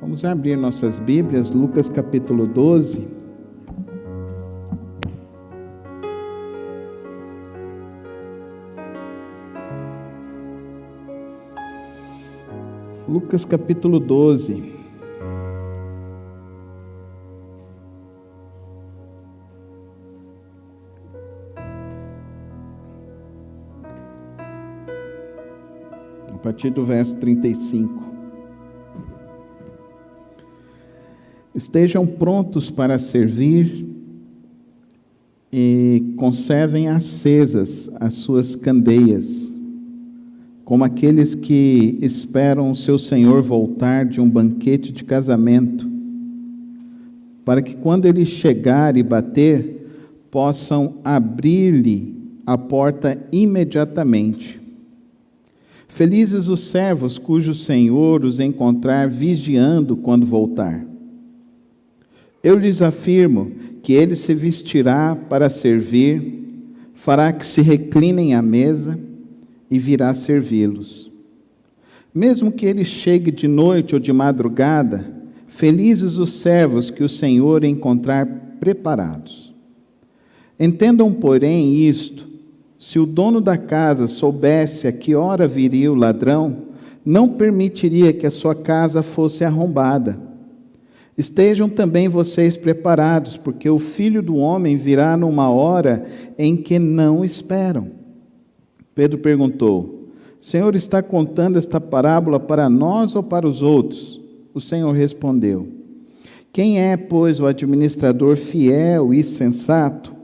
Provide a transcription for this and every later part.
Vamos abrir nossas Bíblias, Lucas capítulo 12. Lucas capítulo 12. A partir do verso 35. Estejam prontos para servir e conservem acesas as suas candeias, como aqueles que esperam o seu Senhor voltar de um banquete de casamento, para que quando ele chegar e bater, possam abrir-lhe a porta imediatamente. Felizes os servos cujo Senhor os encontrar vigiando quando voltar. Eu lhes afirmo que ele se vestirá para servir, fará que se reclinem à mesa e virá servi-los. Mesmo que ele chegue de noite ou de madrugada, felizes os servos que o Senhor encontrar preparados. Entendam, porém, isto: se o dono da casa soubesse a que hora viria o ladrão, não permitiria que a sua casa fosse arrombada. Estejam também vocês preparados, porque o Filho do Homem virá numa hora em que não esperam. Pedro perguntou: Senhor, está contando esta parábola para nós ou para os outros? O Senhor respondeu: Quem é, pois, o administrador fiel e sensato,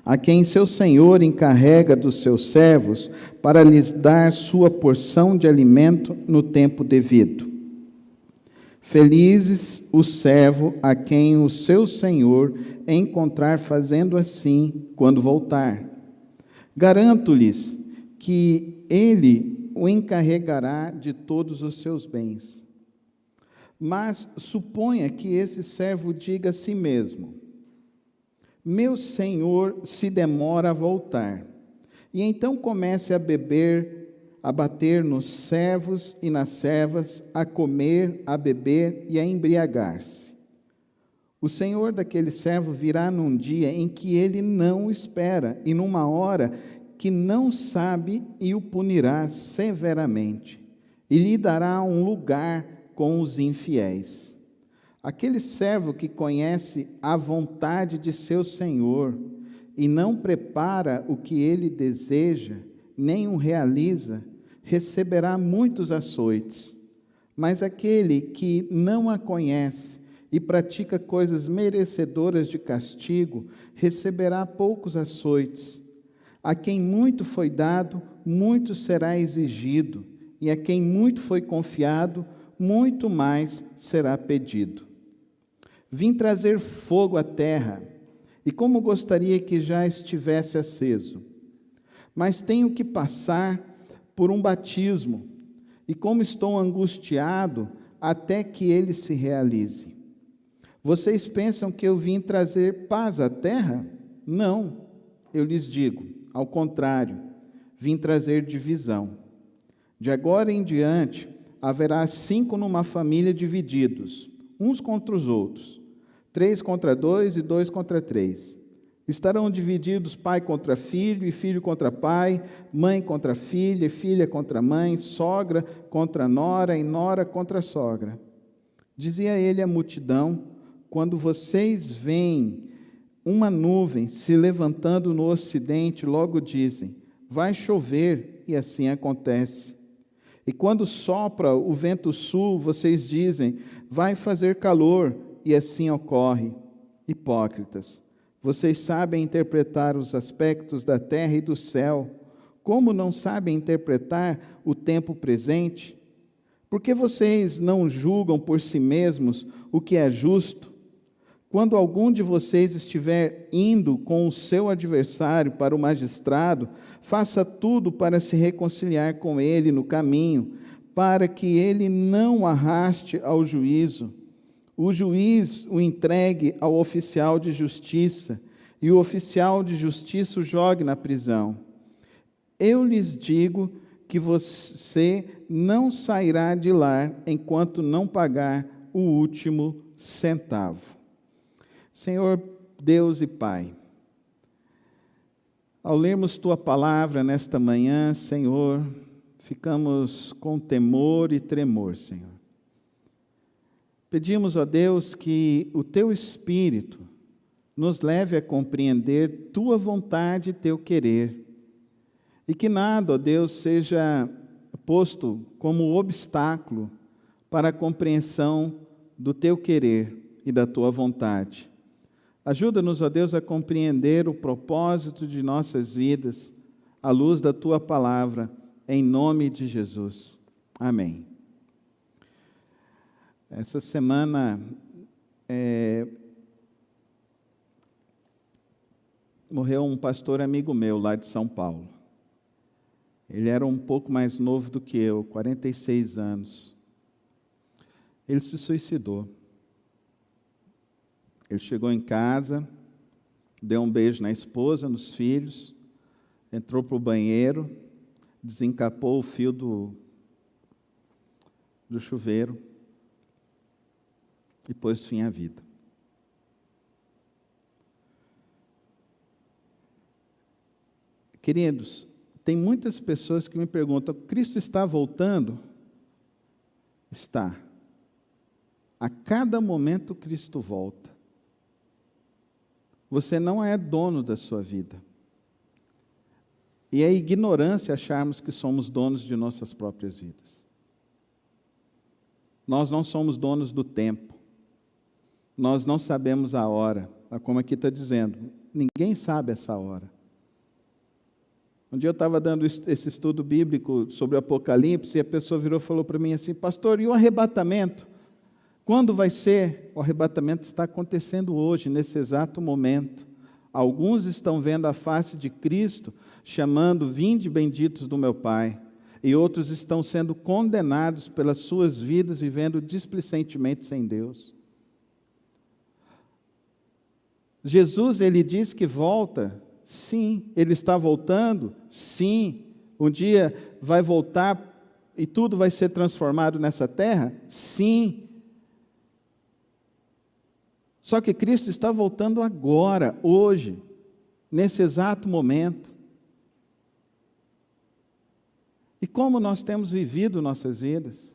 a quem seu Senhor encarrega dos seus servos para lhes dar sua porção de alimento no tempo devido? Felizes o servo a quem o seu Senhor encontrar fazendo assim quando voltar. Garanto-lhes que ele o encarregará de todos os seus bens. Mas suponha que esse servo diga a si mesmo: meu senhor se demora a voltar. E então comece a beber, a bater nos servos e nas servas, a comer, a beber e a embriagar-se. O senhor daquele servo virá num dia em que ele não espera, e numa hora que não sabe, e o punirá severamente, e lhe dará um lugar com os infiéis. Aquele servo que conhece a vontade de seu senhor e não prepara o que ele deseja, nem o realiza, receberá muitos açoites. Mas aquele que não a conhece e pratica coisas merecedoras de castigo, receberá poucos açoites. A quem muito foi dado, muito será exigido, e a quem muito foi confiado, muito mais será pedido. Vim trazer fogo à terra, e como gostaria que já estivesse aceso. Mas tenho que passar por um batismo, e como estou angustiado até que ele se realize. Vocês pensam que eu vim trazer paz à terra? Não, eu lhes digo, ao contrário, vim trazer divisão. De agora em diante, haverá 5 numa família divididos, uns contra os outros, 3 contra 2 e 2 contra 3. Estarão divididos pai contra filho, e filho contra pai, mãe contra filha, e filha contra mãe, sogra contra nora, e nora contra sogra. Dizia ele à multidão: quando vocês veem uma nuvem se levantando no ocidente, logo dizem: vai chover, e assim acontece. E quando sopra o vento sul, vocês dizem: vai fazer calor, e assim ocorre. Hipócritas! Vocês sabem interpretar os aspectos da terra e do céu. Como não sabem interpretar o tempo presente? Por que vocês não julgam por si mesmos o que é justo? Quando algum de vocês estiver indo com o seu adversário para o magistrado, faça tudo para se reconciliar com ele no caminho, para que ele não o arraste ao juízo. O juiz o entregue ao oficial de justiça, e o oficial de justiça o jogue na prisão. Eu lhes digo que você não sairá de lá enquanto não pagar o último centavo. Senhor Deus e Pai, ao lermos Tua palavra nesta manhã, Senhor, ficamos com temor e tremor, Senhor. Pedimos, ó Deus, que o Teu Espírito nos leve a compreender Tua vontade e Teu querer, e que nada, ó Deus, seja posto como obstáculo para a compreensão do Teu querer e da Tua vontade. Ajuda-nos, ó Deus, a compreender o propósito de nossas vidas, à luz da Tua palavra, em nome de Jesus. Amém. Essa semana morreu um pastor amigo meu lá de São Paulo. Ele era um pouco mais novo do que eu, 46 anos. Ele se suicidou. Ele chegou em casa, deu um beijo na esposa, nos filhos, entrou para o banheiro, desencapou o fio do chuveiro e pôs fim à vida. Queridos, tem muitas pessoas que me perguntam: Cristo está voltando? Está. A cada momento Cristo volta. Você não é dono da sua vida. E é ignorância acharmos que somos donos de nossas próprias vidas. Nós não somos donos do tempo. Nós não sabemos a hora. Como aqui está dizendo, ninguém sabe essa hora. Um dia eu estava dando esse estudo bíblico sobre o Apocalipse e a pessoa virou e falou para mim assim: pastor, e o arrebatamento? Quando vai ser? O arrebatamento está acontecendo hoje, nesse exato momento. Alguns estão vendo a face de Cristo, chamando: vinde benditos do meu Pai. E outros estão sendo condenados pelas suas vidas, vivendo displicentemente sem Deus. Jesus, ele diz que volta. Sim. Ele está voltando? Sim. Um dia vai voltar e tudo vai ser transformado nessa terra? Sim. Só que Cristo está voltando agora, hoje, nesse exato momento. E como nós temos vivido nossas vidas?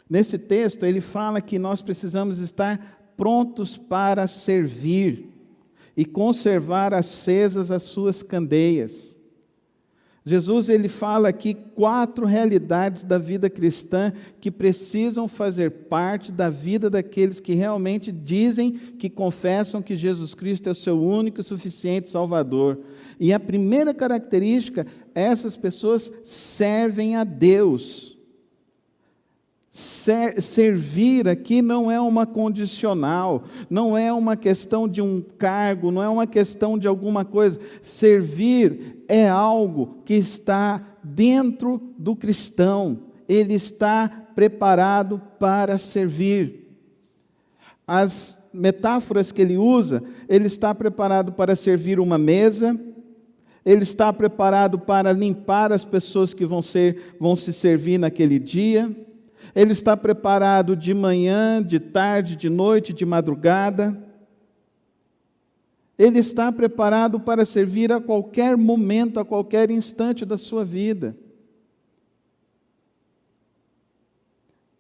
Nesse texto, ele fala que nós precisamos estar prontos para servir e conservar acesas as suas candeias. Jesus, ele fala aqui 4 realidades da vida cristã que precisam fazer parte da vida daqueles que realmente dizem, que confessam que Jesus Cristo é o seu único e suficiente Salvador. E a primeira característica, essas pessoas servem a Deus. Servir aqui não é uma condicional, não é uma questão de um cargo, não é uma questão de alguma coisa. Servir é algo que está dentro do cristão, ele está preparado para servir. As metáforas que ele usa, ele está preparado para servir uma mesa, ele está preparado para limpar as pessoas que vão se servir naquele dia. Ele está preparado de manhã, de tarde, de noite, de madrugada. Ele está preparado para servir a qualquer momento, a qualquer instante da sua vida.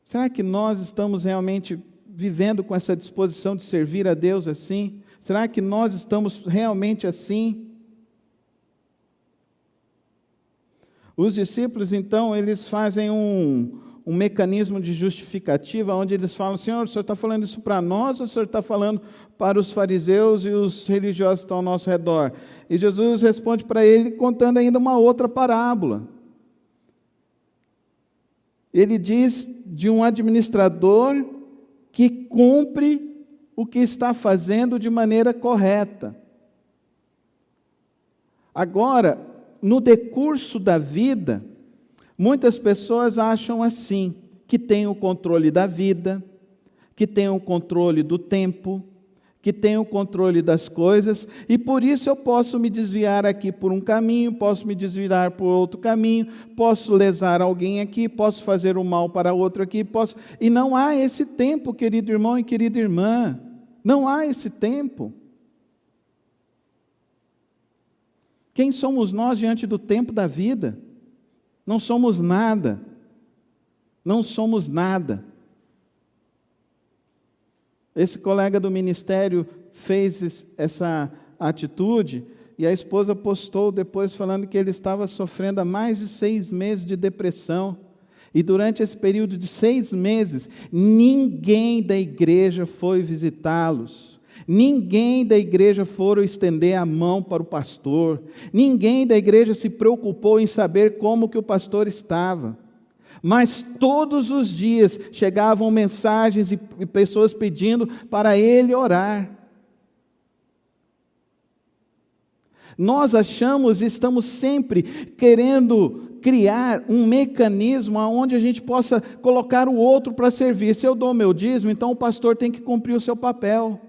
Será que nós estamos realmente vivendo com essa disposição de servir a Deus assim? Será que nós estamos realmente assim? Os discípulos, então, eles fazem um mecanismo de justificativa, onde eles falam: Senhor, o Senhor está falando isso para nós, ou o Senhor está falando para os fariseus e os religiosos que estão ao nosso redor? E Jesus responde para ele contando ainda uma outra parábola. Ele diz de um administrador que cumpre o que está fazendo de maneira correta. Agora, no decurso da vida, muitas pessoas acham assim, que têm o controle da vida, que têm o controle do tempo, que tem o controle das coisas, e por isso eu posso me desviar aqui por um caminho, posso me desviar por outro caminho, posso lesar alguém aqui, posso fazer o mal para outro aqui, e não há esse tempo, querido irmão e querida irmã, não há esse tempo. Quem somos nós diante do tempo da vida? Não somos nada, não somos nada. Esse colega do ministério fez essa atitude e a esposa postou depois falando que ele estava sofrendo há mais de 6 meses de depressão. E durante esse período de 6 meses, ninguém da igreja foi visitá-los. Ninguém da igreja foi estender a mão para o pastor. Ninguém da igreja se preocupou em saber como que o pastor estava. Mas todos os dias chegavam mensagens e pessoas pedindo para ele orar. Nós achamos e estamos sempre querendo criar um mecanismo onde a gente possa colocar o outro para servir. Se eu dou meu dízimo, então o pastor tem que cumprir o seu papel.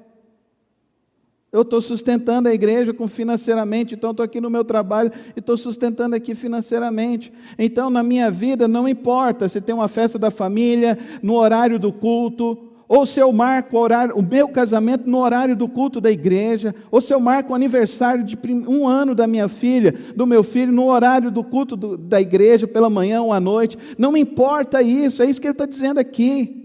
Eu estou sustentando a igreja financeiramente, então estou aqui no meu trabalho e estou sustentando aqui financeiramente. Então, na minha vida, não importa se tem uma festa da família, no horário do culto, ou se eu marco o meu casamento no horário do culto da igreja, ou se eu marco o aniversário de 1 ano da minha filha, do meu filho, no horário do culto da igreja, pela manhã ou à noite. Não me importa isso, é isso que ele está dizendo aqui.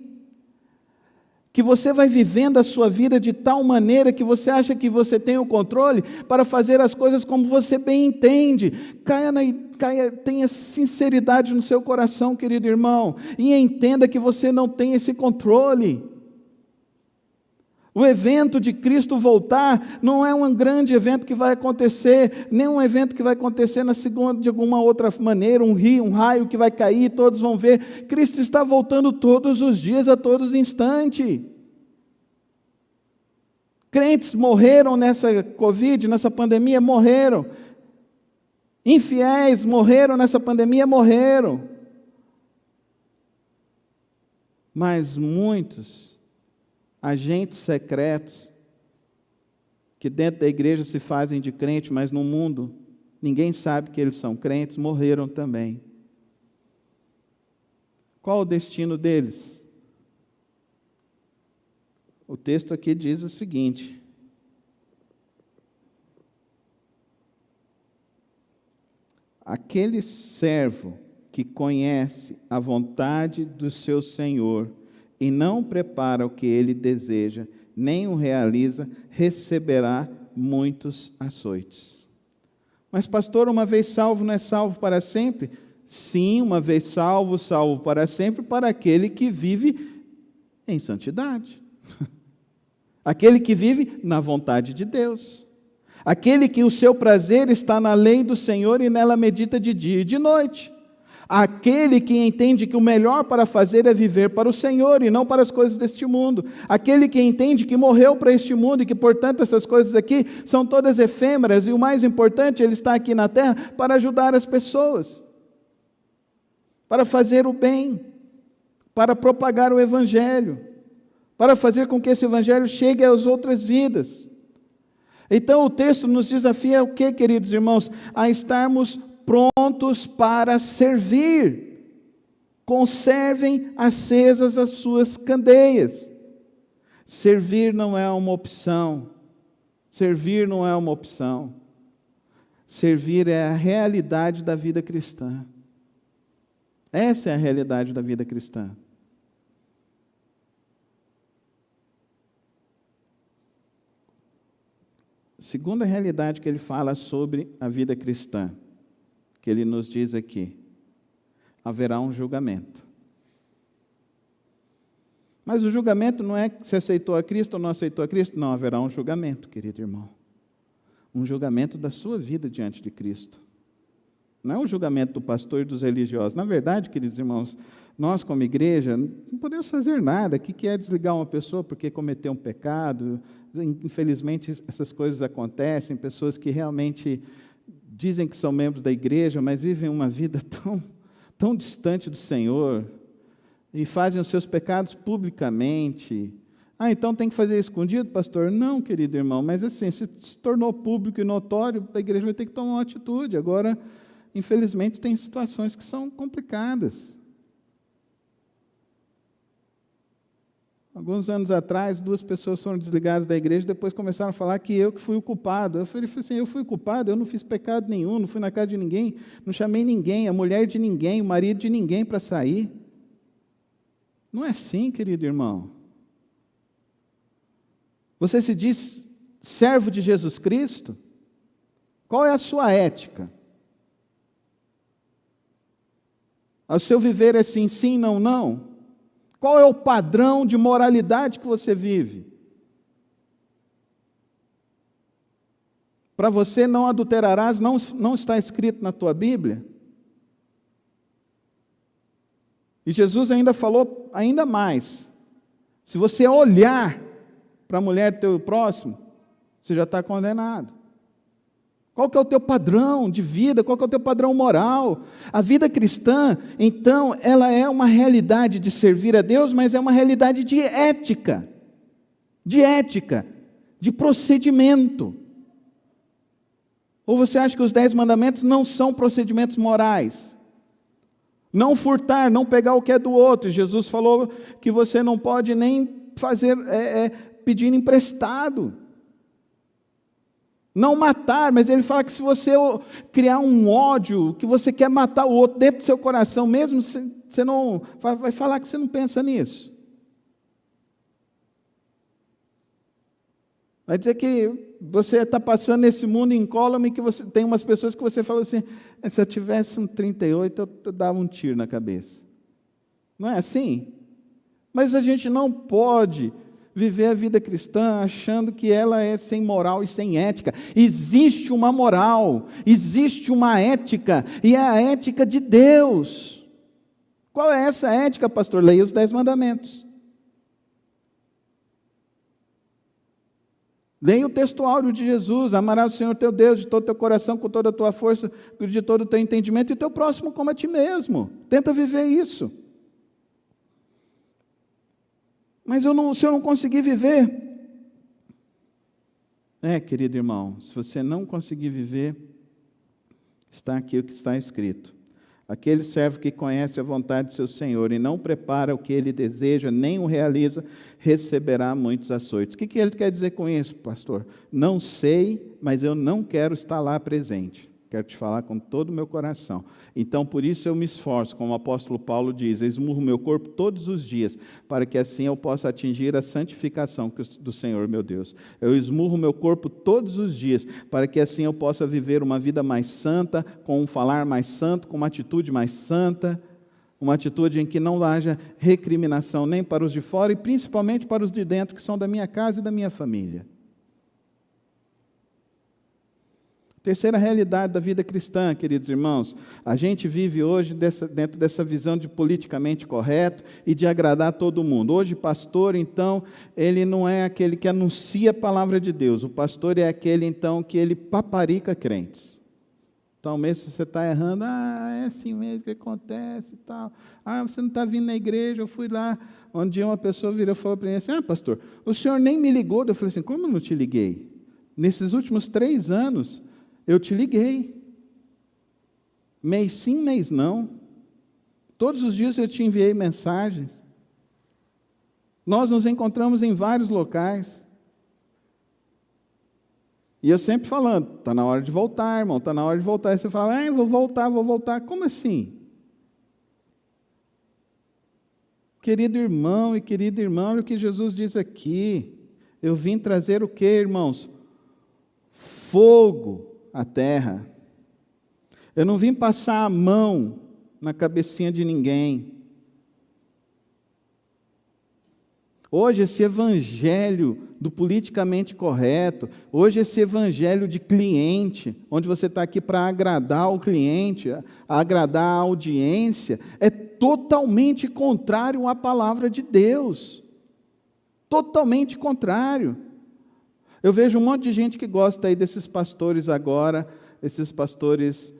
Que você vai vivendo a sua vida de tal maneira que você acha que você tem o controle para fazer as coisas como você bem entende. Tenha sinceridade no seu coração, querido irmão, e entenda que você não tem esse controle. O evento de Cristo voltar não é um grande evento que vai acontecer, nem um evento que vai acontecer na segunda, de alguma outra maneira, um raio que vai cair, todos vão ver. Cristo está voltando todos os dias, a todos os instantes. Crentes morreram nessa Covid, nessa pandemia, morreram. Infiéis morreram nessa pandemia, morreram. Mas muitos agentes secretos, que dentro da igreja se fazem de crente, mas no mundo ninguém sabe que eles são crentes, morreram também. Qual o destino deles? O texto aqui diz o seguinte: aquele servo que conhece a vontade do seu Senhor e não prepara o que ele deseja, nem o realiza, receberá muitos açoites. Mas pastor, uma vez salvo não é salvo para sempre? Sim, uma vez salvo, salvo para sempre, para aquele que vive em santidade. Aquele que vive na vontade de Deus. Aquele que o seu prazer está na lei do Senhor e nela medita de dia e de noite. Aquele que entende que o melhor para fazer é viver para o Senhor e não para as coisas deste mundo. Aquele que entende que morreu para este mundo e que, portanto, essas coisas aqui são todas efêmeras e o mais importante, ele está aqui na terra para ajudar as pessoas, para fazer o bem, para propagar o Evangelho, para fazer com que esse Evangelho chegue às outras vidas. Então o texto nos desafia o que, queridos irmãos? A estarmos prontos para servir. Conservem acesas as suas candeias. Servir não é uma opção. Servir não é uma opção. Servir é a realidade da vida cristã. Essa é a realidade da vida cristã. Segunda realidade que ele fala sobre a vida cristã, que ele nos diz aqui: haverá um julgamento. Mas o julgamento não é se aceitou a Cristo ou não aceitou a Cristo. Não, haverá um julgamento, querido irmão. Um julgamento da sua vida diante de Cristo. Não é um julgamento do pastor e dos religiosos. Na verdade, queridos irmãos, nós como igreja não podemos fazer nada. O que é desligar uma pessoa porque cometeu um pecado? Infelizmente essas coisas acontecem. Pessoas que realmente dizem que são membros da igreja, mas vivem uma vida tão distante do Senhor e fazem os seus pecados publicamente. Ah, então tem que fazer escondido, pastor? Não, querido irmão, mas assim, se tornou público e notório, a igreja vai ter que tomar uma atitude. Agora, infelizmente, tem situações que são complicadas. Alguns anos atrás, 2 pessoas foram desligadas da igreja, depois começaram a falar que eu que fui o culpado. Eu falei assim, eu fui o culpado, eu não fiz pecado nenhum, não fui na casa de ninguém, não chamei ninguém, a mulher de ninguém, o marido de ninguém para sair. Não é assim, querido irmão. Você se diz servo de Jesus Cristo? Qual é a sua ética? O seu viver é assim, sim, não, não? Qual é o padrão de moralidade que você vive? Para você não adulterarás, não está escrito na tua Bíblia? E Jesus ainda falou ainda mais. Se você olhar para a mulher do teu próximo, você já está condenado. Qual que é o teu padrão de vida? Qual que é o teu padrão moral? A vida cristã, então, ela é uma realidade de servir a Deus, mas é uma realidade de ética, de procedimento. Ou você acha que os 10 mandamentos não são procedimentos morais? Não furtar, não pegar o que é do outro. Jesus falou que você não pode nem fazer, pedir emprestado. Não matar, mas ele fala que se você criar um ódio, que você quer matar o outro dentro do seu coração, mesmo você não, vai falar que você não pensa nisso. Vai dizer que você está passando nesse mundo incólume, que você tem umas pessoas que você fala assim, se eu tivesse um 38, eu dava um tiro na cabeça. Não é assim? Mas a gente não pode viver a vida cristã achando que ela é sem moral e sem ética. Existe uma moral, existe uma ética, e é a ética de Deus. Qual é essa ética, pastor? Leia os 10 mandamentos. Leia o texto áureo de Jesus: amarás o Senhor teu Deus de todo o teu coração, com toda a tua força, de todo o teu entendimento, e o teu próximo como a ti mesmo. Tenta viver isso. Mas se eu não conseguir viver, querido irmão, se você não conseguir viver, está aqui o que está escrito. Aquele servo que conhece a vontade de seu Senhor e não prepara o que ele deseja, nem o realiza, receberá muitos açoites. O que ele quer dizer com isso, pastor? Não sei, mas eu não quero estar lá presente. Quero te falar com todo o meu coração. Então, por isso eu me esforço, como o apóstolo Paulo diz, eu esmurro meu corpo todos os dias, para que assim eu possa atingir a santificação do Senhor, meu Deus. Eu esmurro meu corpo todos os dias, para que assim eu possa viver uma vida mais santa, com um falar mais santo, com uma atitude mais santa, uma atitude em que não haja recriminação nem para os de fora e principalmente para os de dentro, que são da minha casa e da minha família. Terceira realidade da vida cristã, queridos irmãos, a gente vive hoje dentro dessa visão de politicamente correto e de agradar todo mundo. Hoje, pastor, então, ele não é aquele que anuncia a palavra de Deus, o pastor é aquele, então, que ele paparica crentes. Então, mesmo se você está errando, é assim mesmo que acontece e tal. Você não está vindo na igreja, eu fui lá, onde uma pessoa virou e falou para mim assim, pastor, o senhor nem me ligou. Eu falei assim, como eu não te liguei? Nesses últimos 3 anos, eu te liguei, mês sim, mês não, todos os dias eu te enviei mensagens, nós nos encontramos em vários locais, e eu sempre falando, está na hora de voltar, irmão, está na hora de voltar, e você fala, vou voltar, como assim? Querido irmão e querida irmã, olha o que Jesus diz aqui, eu vim trazer o que, irmãos? Fogo à terra. Eu não vim passar a mão na cabecinha de ninguém. Hoje esse evangelho do politicamente correto, hoje esse evangelho de cliente, onde você está aqui para agradar o cliente, agradar a audiência, é totalmente contrário à palavra de Deus. Totalmente contrário. Eu vejo um monte de gente que gosta aí desses pastores agora, esses pastores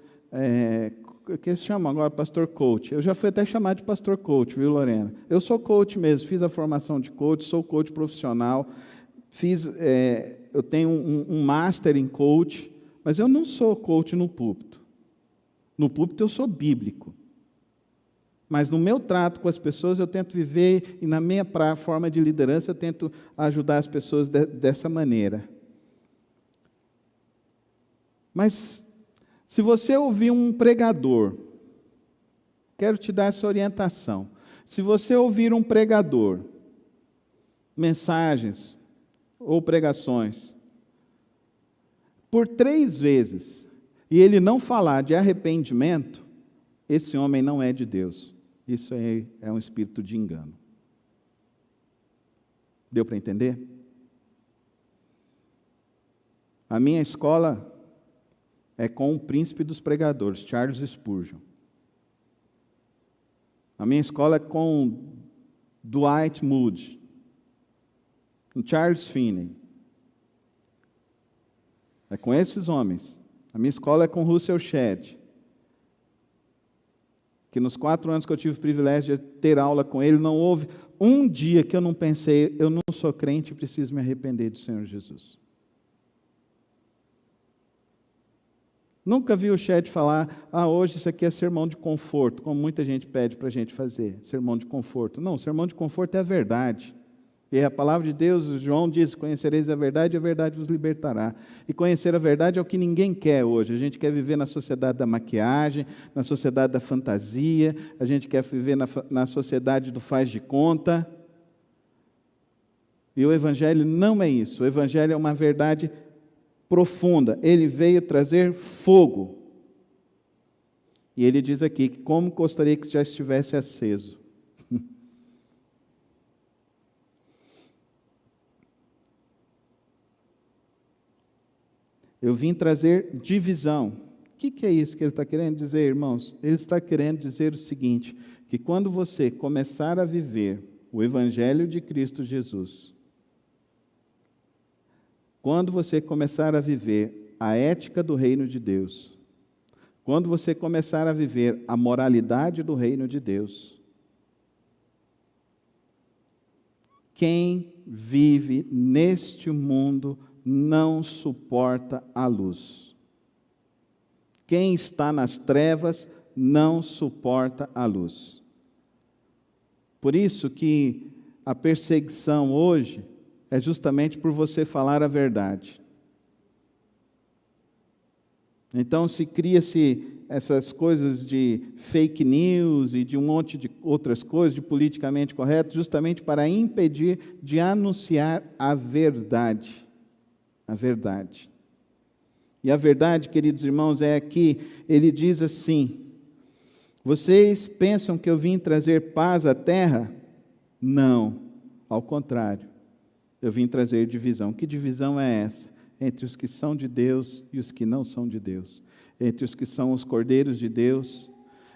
que eles chamam agora pastor coach. Eu já fui até chamado de pastor coach, viu, Lorena? Eu sou coach mesmo, fiz a formação de coach, sou coach profissional, eu tenho um master em coach, mas eu não sou coach no púlpito. No púlpito eu sou bíblico. Mas no meu trato com as pessoas eu tento viver, e na minha forma de liderança eu tento ajudar as pessoas dessa maneira. Mas, se você ouvir um pregador, quero te dar essa orientação. Se você ouvir um pregador, mensagens ou pregações, por 3 vezes, e ele não falar de arrependimento, esse homem não é de Deus. Isso é um espírito de engano. Deu para entender? A minha escola é com o príncipe dos pregadores, Charles Spurgeon. A minha escola é com Dwight Moody, com Charles Finney. É com esses homens. A minha escola é com Russell Shedd, que nos 4 anos que eu tive o privilégio de ter aula com ele, não houve um dia que eu não pensei, eu não sou crente e preciso me arrepender do Senhor Jesus. Nunca vi o Shedd falar, hoje isso aqui é sermão de conforto, como muita gente pede para a gente fazer, sermão de conforto. Não, sermão de conforto é a verdade. E a palavra de Deus, João diz, conhecereis a verdade e a verdade vos libertará. E conhecer a verdade é o que ninguém quer hoje. A gente quer viver na sociedade da maquiagem, na sociedade da fantasia, a gente quer viver na sociedade do faz de conta. E o Evangelho não é isso. O Evangelho é uma verdade profunda. Ele veio trazer fogo. E ele diz aqui, que como gostaria que já estivesse aceso. Eu vim trazer divisão. O que é isso que ele está querendo dizer, irmãos? Ele está querendo dizer o seguinte, que quando você começar a viver o Evangelho de Cristo Jesus, quando você começar a viver a ética do reino de Deus, quando você começar a viver a moralidade do reino de Deus, quem vive neste mundo não suporta a luz. Quem está nas trevas não suporta a luz. Por isso que a perseguição hoje é justamente por você falar a verdade. Então se cria-se essas coisas de fake news e de um monte de outras coisas, de politicamente correto, justamente para impedir de anunciar a verdade. A verdade. E a verdade, queridos irmãos, é que ele diz assim, vocês pensam que eu vim trazer paz à terra? Não, ao contrário, eu vim trazer divisão. Que divisão é essa? Entre os que são de Deus e os que não são de Deus. Entre os que são os cordeiros de Deus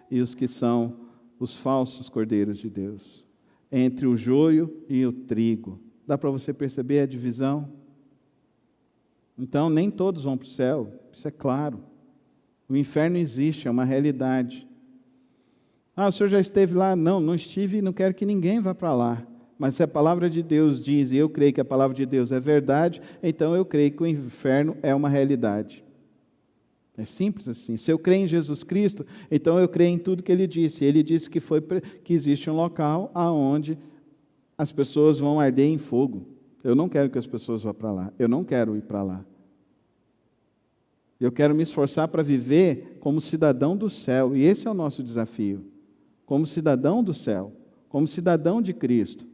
e os que são os falsos cordeiros de Deus. Entre o joio e o trigo. Dá para você perceber a divisão? Então, nem todos vão para o céu, isso é claro. O inferno existe, é uma realidade. O senhor já esteve lá? Não, não estive e não quero que ninguém vá para lá. Mas se a palavra de Deus diz, e eu creio que a palavra de Deus é verdade, então eu creio que o inferno é uma realidade. É simples assim. Se eu creio em Jesus Cristo, então eu creio em tudo que Ele disse. Ele disse que existe um local onde as pessoas vão arder em fogo. Eu não quero que as pessoas vá para lá. Eu não quero ir para lá. Eu quero me esforçar para viver como cidadão do céu. E esse é o nosso desafio. Como cidadão do céu. Como cidadão de Cristo.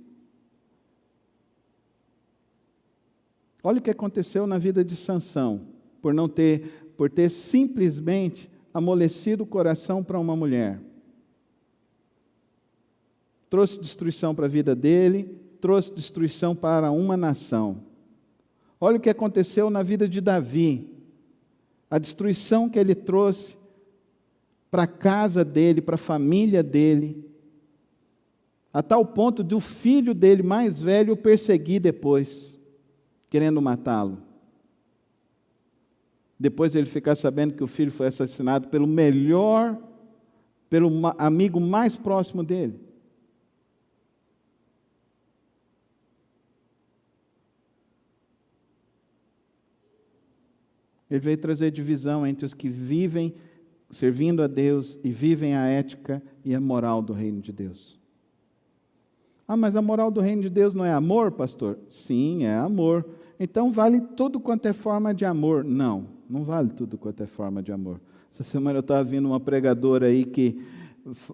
Olha o que aconteceu na vida de Sansão. Por ter simplesmente amolecido o coração para uma mulher. Trouxe destruição para a vida dele. Trouxe destruição para uma nação. Olha o que aconteceu na vida de Davi. A destruição que ele trouxe para a casa dele, para a família dele, a tal ponto de o filho dele mais velho o perseguir depois, querendo matá-lo. Depois ele ficar sabendo que o filho foi assassinado pelo melhor pelo amigo mais próximo dele. Ele veio trazer divisão entre os que vivem servindo a Deus e vivem a ética e a moral do reino de Deus. Ah, mas a moral do reino de Deus não é amor, pastor? Sim, é amor. Então vale tudo quanto é forma de amor. Não, não vale tudo quanto é forma de amor. Essa semana eu estava vendo uma pregadora aí que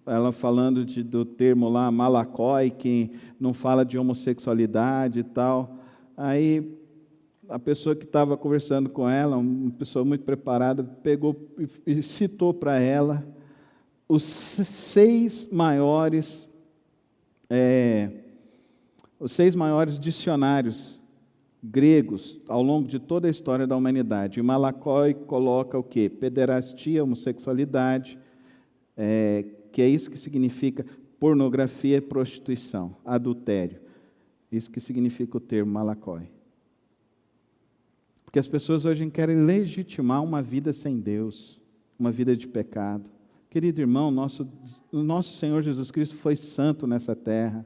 ela falando do termo lá, malakói, que não fala de homossexualidade e tal. Aí a pessoa que estava conversando com ela, uma pessoa muito preparada, pegou e citou para ela os 6 maiores dicionários gregos ao longo de toda a história da humanidade. E Malakói coloca o quê? Pederastia, homossexualidade, que é isso que significa pornografia e prostituição, adultério. Isso que significa o termo Malakói. Porque as pessoas hoje querem legitimar uma vida sem Deus, uma vida de pecado. Querido irmão, o nosso Senhor Jesus Cristo foi santo nessa terra.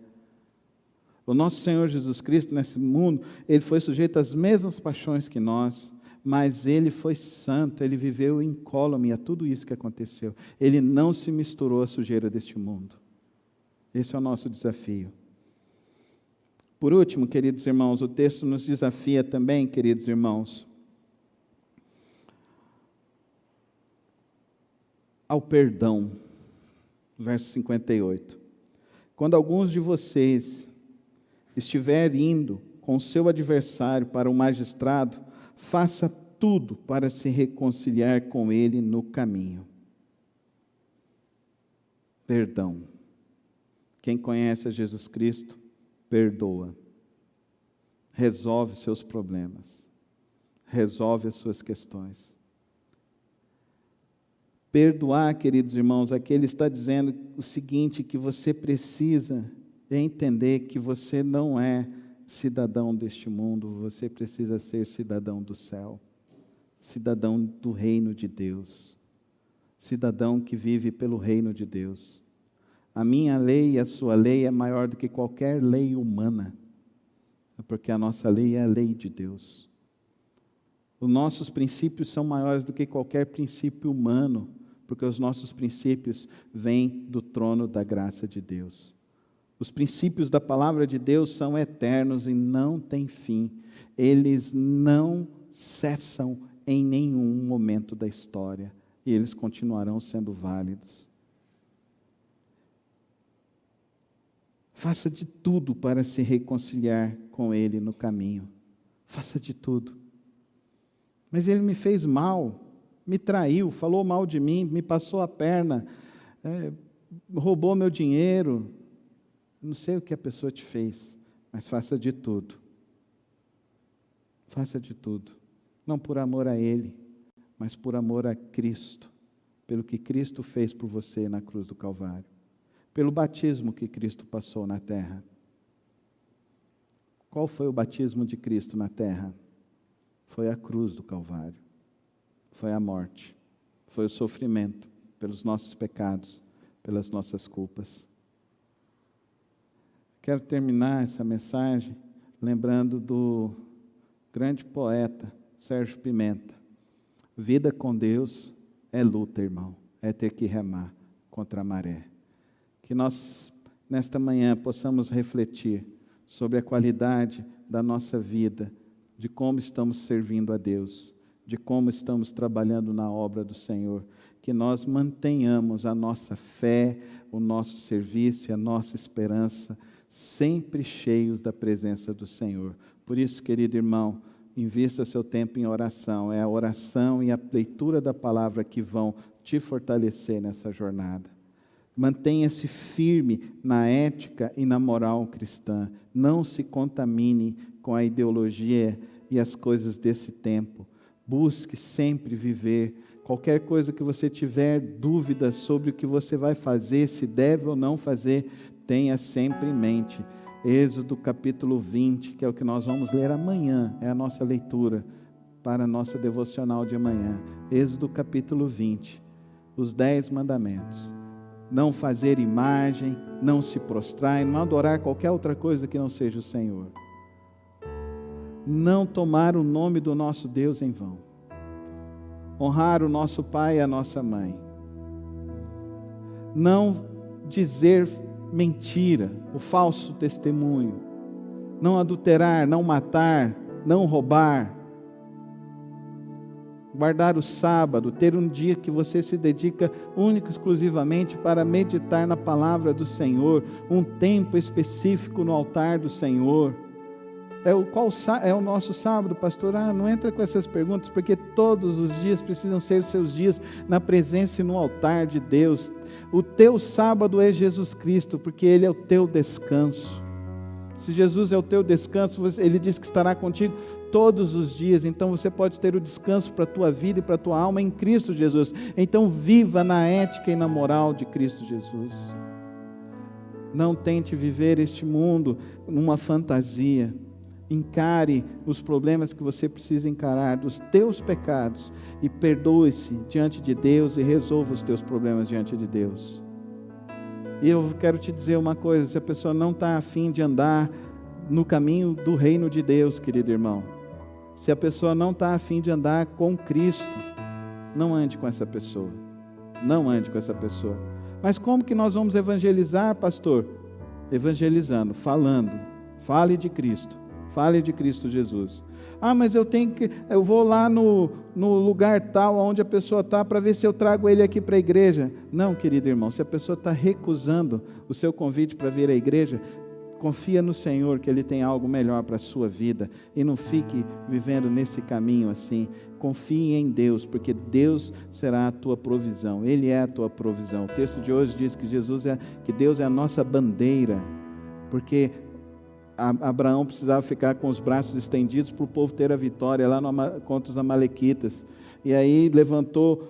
O nosso Senhor Jesus Cristo, nesse mundo, Ele foi sujeito às mesmas paixões que nós, mas Ele foi santo, Ele viveu incólume a tudo isso que aconteceu. Ele não se misturou à sujeira deste mundo. Esse é o nosso desafio. Por último, queridos irmãos, o texto nos desafia também, queridos irmãos, ao perdão. Verso 58. Quando alguns de vocês estiver indo com seu adversário para o magistrado, faça tudo para se reconciliar com ele no caminho. Perdão. Quem conhece a Jesus Cristo, perdoa. Resolve seus problemas. Resolve as suas questões. Perdoar, queridos irmãos, aqui ele está dizendo o seguinte, que você precisa entender que você não é cidadão deste mundo, você precisa ser cidadão do céu, cidadão do reino de Deus, cidadão que vive pelo reino de Deus. A minha lei e a sua lei é maior do que qualquer lei humana, porque a nossa lei é a lei de Deus. Os nossos princípios são maiores do que qualquer princípio humano, porque os nossos princípios vêm do trono da graça de Deus. Os princípios da palavra de Deus são eternos e não têm fim. Eles não cessam em nenhum momento da história, e eles continuarão sendo válidos. Faça de tudo para se reconciliar com Ele no caminho. Faça de tudo. Mas ele me fez mal, me traiu, falou mal de mim, me passou a perna, roubou meu dinheiro. Não sei o que a pessoa te fez, mas faça de tudo. Faça de tudo. Não por amor a Ele, mas por amor a Cristo. Pelo que Cristo fez por você na cruz do Calvário. Pelo batismo que Cristo passou na terra. Qual foi o batismo de Cristo na terra? Foi a cruz do Calvário. Foi a morte. Foi o sofrimento pelos nossos pecados, pelas nossas culpas. Quero terminar essa mensagem lembrando do grande poeta Sérgio Pimenta. Vida com Deus é luta, irmão. É ter que remar contra a maré. Que nós, nesta manhã, possamos refletir sobre a qualidade da nossa vida, de como estamos servindo a Deus, de como estamos trabalhando na obra do Senhor. Que nós mantenhamos a nossa fé, o nosso serviço e a nossa esperança sempre cheios da presença do Senhor. Por isso, querido irmão, invista seu tempo em oração. É a oração e a leitura da palavra que vão te fortalecer nessa jornada. Mantenha-se firme na ética e na moral cristã. Não se contamine com a ideologia e as coisas desse tempo. Busque sempre viver. Qualquer coisa que você tiver dúvidas sobre o que você vai fazer, se deve ou não fazer, tenha sempre em mente. Êxodo capítulo 20, que é o que nós vamos ler amanhã, é a nossa leitura para a nossa devocional de amanhã. Êxodo capítulo 20, os 10 mandamentos. não fazer imagem, não se prostrar, não adorar qualquer outra coisa que não seja o Senhor. Não tomar o nome do nosso Deus em vão. Honrar o nosso pai e a nossa mãe. Não dizer mentira, o falso testemunho. Não adulterar, não matar, não roubar. Guardar o sábado, ter um dia que você se dedica único e exclusivamente para meditar na palavra do Senhor, um tempo específico no altar do Senhor. Qual é o nosso sábado, pastor? Não entra com essas perguntas, porque todos os dias precisam ser os seus dias na presença e no altar de Deus. O teu sábado é Jesus Cristo, porque Ele é o teu descanso. Se Jesus é o teu descanso, Ele diz que estará contigo todos os dias, então você pode ter o descanso para a tua vida e para a tua alma em Cristo Jesus. Então viva na ética e na moral de Cristo Jesus. Não tente viver este mundo numa fantasia. Encare os problemas que você precisa encarar dos teus pecados e perdoe-se diante de Deus e resolva os teus problemas diante de Deus. E eu quero te dizer uma coisa, se a pessoa não está a fim de andar no caminho do reino de Deus, querido irmão, se a pessoa não está a fim de andar com Cristo, não ande com essa pessoa, não ande com essa pessoa. Mas como que nós vamos evangelizar, pastor? Evangelizando, falando, fale de Cristo. Fale de Cristo Jesus. Mas eu vou lá no lugar tal, onde a pessoa está, para ver se eu trago ele aqui para a igreja. Não, querido irmão, se a pessoa está recusando o seu convite para vir à igreja, confia no Senhor que Ele tem algo melhor para a sua vida, e não fique vivendo nesse caminho assim. Confie em Deus, porque Deus será a tua provisão, Ele é a tua provisão. O texto de hoje diz que que Deus é a nossa bandeira, porque Abraão precisava ficar com os braços estendidos para o povo ter a vitória lá contra os amalequitas, e aí levantou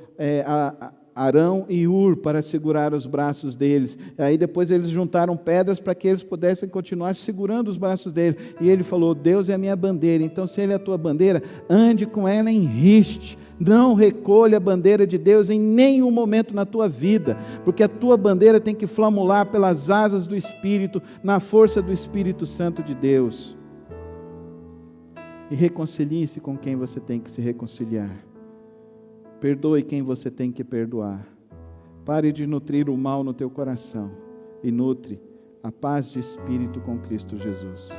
Arão e Ur para segurar os braços deles. Aí depois eles juntaram pedras para que eles pudessem continuar segurando os braços dele, e ele falou: Deus é a minha bandeira. Então, se Ele é a tua bandeira, ande com ela em riste. Não recolha a bandeira de Deus em nenhum momento na tua vida, porque a tua bandeira tem que flamular pelas asas do Espírito, na força do Espírito Santo de Deus. E reconcilie-se com quem você tem que se reconciliar. Perdoe quem você tem que perdoar. Pare de nutrir o mal no teu coração e nutre a paz de espírito com Cristo Jesus.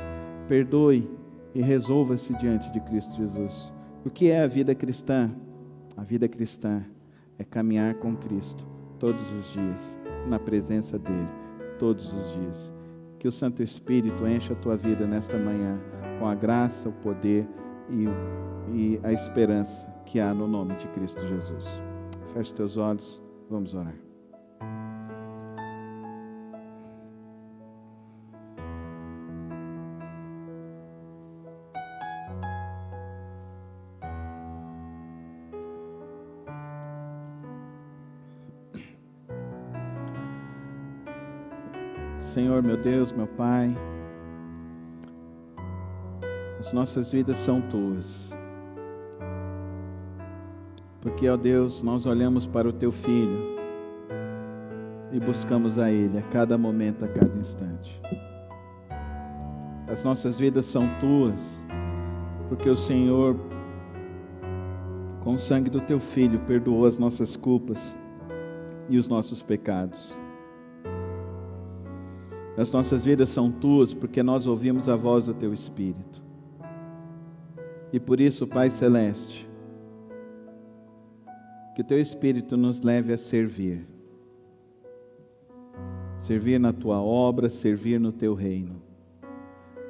Perdoe e resolva-se diante de Cristo Jesus. O que é a vida cristã? A vida cristã é caminhar com Cristo todos os dias, na presença dEle, todos os dias. Que o Santo Espírito encha a tua vida nesta manhã com a graça, o poder e a esperança que há no nome de Cristo Jesus. Feche teus olhos, vamos orar. Senhor, meu Deus, meu Pai, as nossas vidas são Tuas, porque, ó Deus, nós olhamos para o Teu Filho e buscamos a Ele a cada momento, a cada instante. As nossas vidas são Tuas, porque o Senhor, com o sangue do Teu Filho, perdoou as nossas culpas e os nossos pecados. As nossas vidas são Tuas, porque nós ouvimos a voz do Teu Espírito. E por isso, Pai Celeste, que o Teu Espírito nos leve a servir. Servir na Tua obra, servir no Teu reino.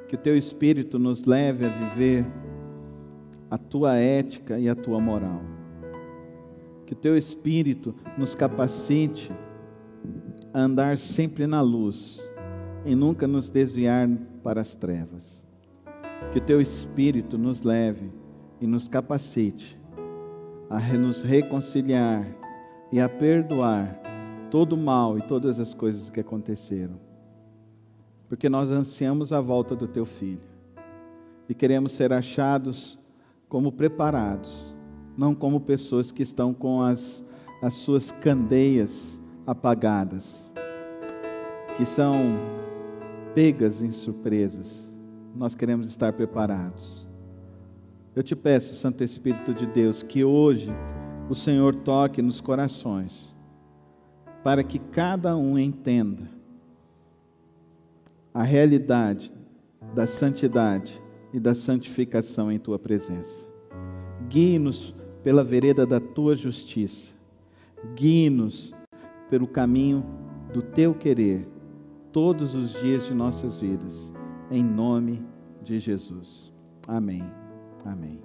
Que o Teu Espírito nos leve a viver a Tua ética e a Tua moral. Que o Teu Espírito nos capacite a andar sempre na luz e nunca nos desviar para as trevas. Que o Teu Espírito nos leve e nos capacite a nos reconciliar e a perdoar todo o mal e todas as coisas que aconteceram. Porque nós ansiamos a volta do Teu Filho e queremos ser achados como preparados, não como pessoas que estão com as suas candeias apagadas, que são pegas em surpresas. Nós queremos estar preparados. Eu te peço, Santo Espírito de Deus, que hoje o Senhor toque nos corações, para que cada um entenda a realidade da santidade e da santificação em Tua presença. Guie-nos pela vereda da Tua justiça. Guie-nos pelo caminho do Teu querer, todos os dias de nossas vidas. Em nome de Jesus. Amém. Amém.